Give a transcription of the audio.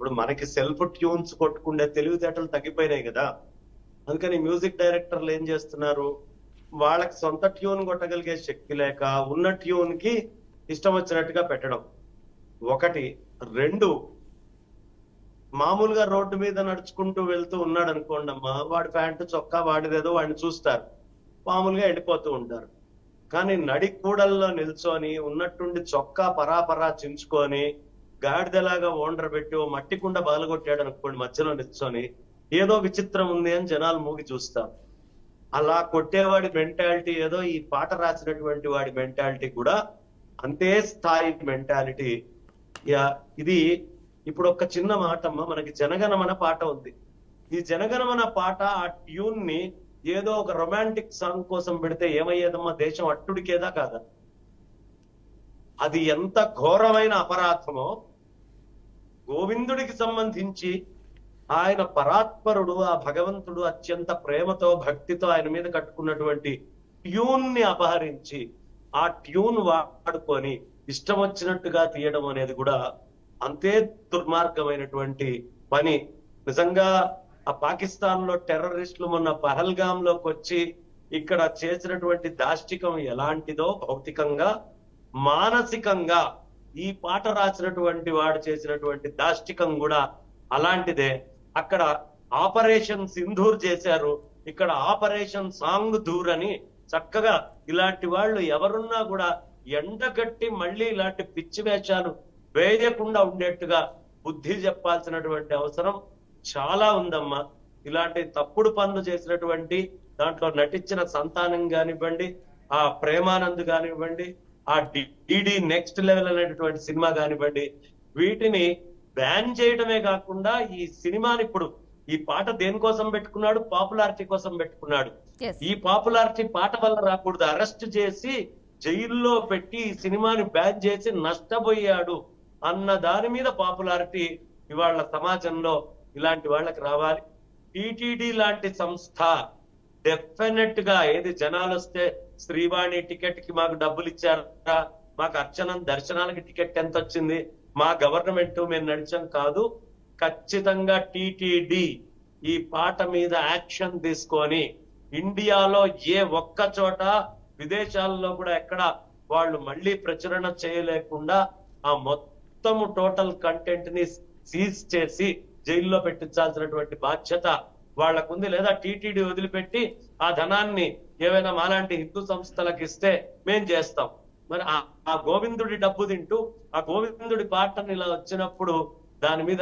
ఇప్పుడు మనకి self tunes కొట్టుకుండే తెలివితేటలు తగ్గిపోయినాయి కదా. అందుకని మ్యూజిక్ డైరెక్టర్లు ఏం చేస్తున్నారు, వాళ్ళకి సొంత ట్యూన్ కొట్టగలిగే శక్తి లేక ఉన్న ట్యూన్ కి ఇష్టం వచ్చినట్టుగా పెట్టడం ఒకటి. రెండు, మామూలుగా రోడ్డు మీద నడుచుకుంటూ వెళ్తూ ఉన్నాడు అనుకోండి అమ్మా, వాడి ప్యాంటు చొక్కా వాడిదేదో వాడిని చూస్తారు, మామూలుగా వెళ్ళిపోతూ ఉంటారు. కానీ నడి కూడల్లో నిల్చొని ఉన్నట్టుండి చొక్కా పరాపరా చించుకొని గాడిదలాగా ఓండ్ర పెట్టి ఓ మట్టి కుండ బగలగొట్టాడు అనుకోండి మధ్యలో నిల్చొని, ఏదో విచిత్రం ఉంది అని జనాలు మూగి చూస్తారు. అలా కొట్టేవాడి మెంటాలిటీ ఏదో ఈ పాట రాసినటువంటి వాడి మెంటాలిటీ కూడా అంతే స్థాయి మెంటాలిటీ. ఇది ఇప్పుడు ఒక చిన్న మాట అమ్మ, మనకి జనగణమన పాట ఉంది. ఈ జనగణమన పాట ఆ ట్యూన్ ని ఏదో ఒక రొమాంటిక్ సాంగ్ కోసం పెడితే ఏమయ్యేదమ్మా, దేశం అట్టుడికేదా కాదా? అది ఎంత ఘోరమైన అపరాధమో, గోవిందుడికి సంబంధించి ఆయన పరాత్పరుడు, ఆ భగవంతుడు అత్యంత ప్రేమతో భక్తితో ఆయన మీద కట్టుకున్నటువంటి ట్యూన్ ని అపహరించి ఆ ట్యూన్ వాడుకొని ఇష్టం వచ్చినట్టుగా తీయడం అనేది కూడా అంతే దుర్మార్గమైనటువంటి పని. నిజంగా ఆ పాకిస్తాన్ లో టెర్రరిస్టులు మొన్న పహల్గామ్ లోకి వచ్చి ఇక్కడ చేసినటువంటి దాష్టికం ఎలాంటిదో భౌతికంగా మానసికంగా ఈ పాట రాసినటువంటి వాడు చేసినటువంటి దాష్టికం కూడా అలాంటిదే. అక్కడ ఆపరేషన్ సింధూర్ చేశారు, ఇక్కడ ఆపరేషన్ సాంగ్ ధూర్ అని. చక్కగా ఇలాంటి వాళ్ళు ఎవరున్నా కూడా ఎండగట్టి మళ్ళీ ఇలాంటి పిచ్చి వేషాలు వేయకుండా ఉండేట్టుగా బుద్ధి చెప్పాల్సినటువంటి అవసరం చాలా ఉందమ్మా. ఇలాంటి తప్పుడు పనులు చేసినటువంటి దాంట్లో నటించిన సంతానం కానివ్వండి, ఆ ప్రేమానంద్ కానివ్వండి, ఆ డిడి నెక్స్ట్ లెవెల్ అనేటువంటి సినిమా కానివ్వండి, వీటిని బ్యాన్ చేయడమే కాకుండా ఈ సినిమాని ఇప్పుడు ఈ పాట దేనికోసం పెట్టుకున్నాడు, పాపులారిటీ కోసం పెట్టుకున్నాడు. ఈ పాపులారిటీ పాట వల్ల రాకూడదు, అరెస్ట్ చేసి జైల్లో పెట్టి ఈ సినిమాని బ్యాన్ చేసి నష్టపోయాడు అన్న దాని మీద పాపులారిటీ ఇవాళ సమాజంలో ఇలాంటి వాళ్ళకి రావాలి. టిటిడి లాంటి సంస్థ డెఫినెట్ గా ఏది జనాలు వస్తే శ్రీవాణి టికెట్ కి మాకు డబ్బులు ఇచ్చారా, మాకు అర్చనం దర్శనాలకి టికెట్ ఎంత వచ్చింది, మా గవర్నమెంట్ మేము నడిచాం కాదు. ఖచ్చితంగా టిటిడి ఈ పాట మీద యాక్షన్ తీసుకొని ఇండియాలో ఏ ఒక్క చోట విదేశాల్లో కూడా ఎక్కడ వాళ్ళు మళ్ళీ ప్రచురణ చేయలేకుండా ఆ మొత్తము టోటల్ కంటెంట్ ని సీజ్ చేసి జైల్లో పెట్టించాల్సినటువంటి బాధ్యత వాళ్ళకుంది. లేదా టిటిడి వదిలిపెట్టి ఆ ధనాన్ని ఏవైనా మాలాంటి హిందూ సంస్థలకు ఇస్తే మేం చేస్తాం. మరి ఆ గోవిందుడి డబ్బు తింటూ ఆ గోవిందుడి పాటను ఇలా వచ్చినప్పుడు దాని మీద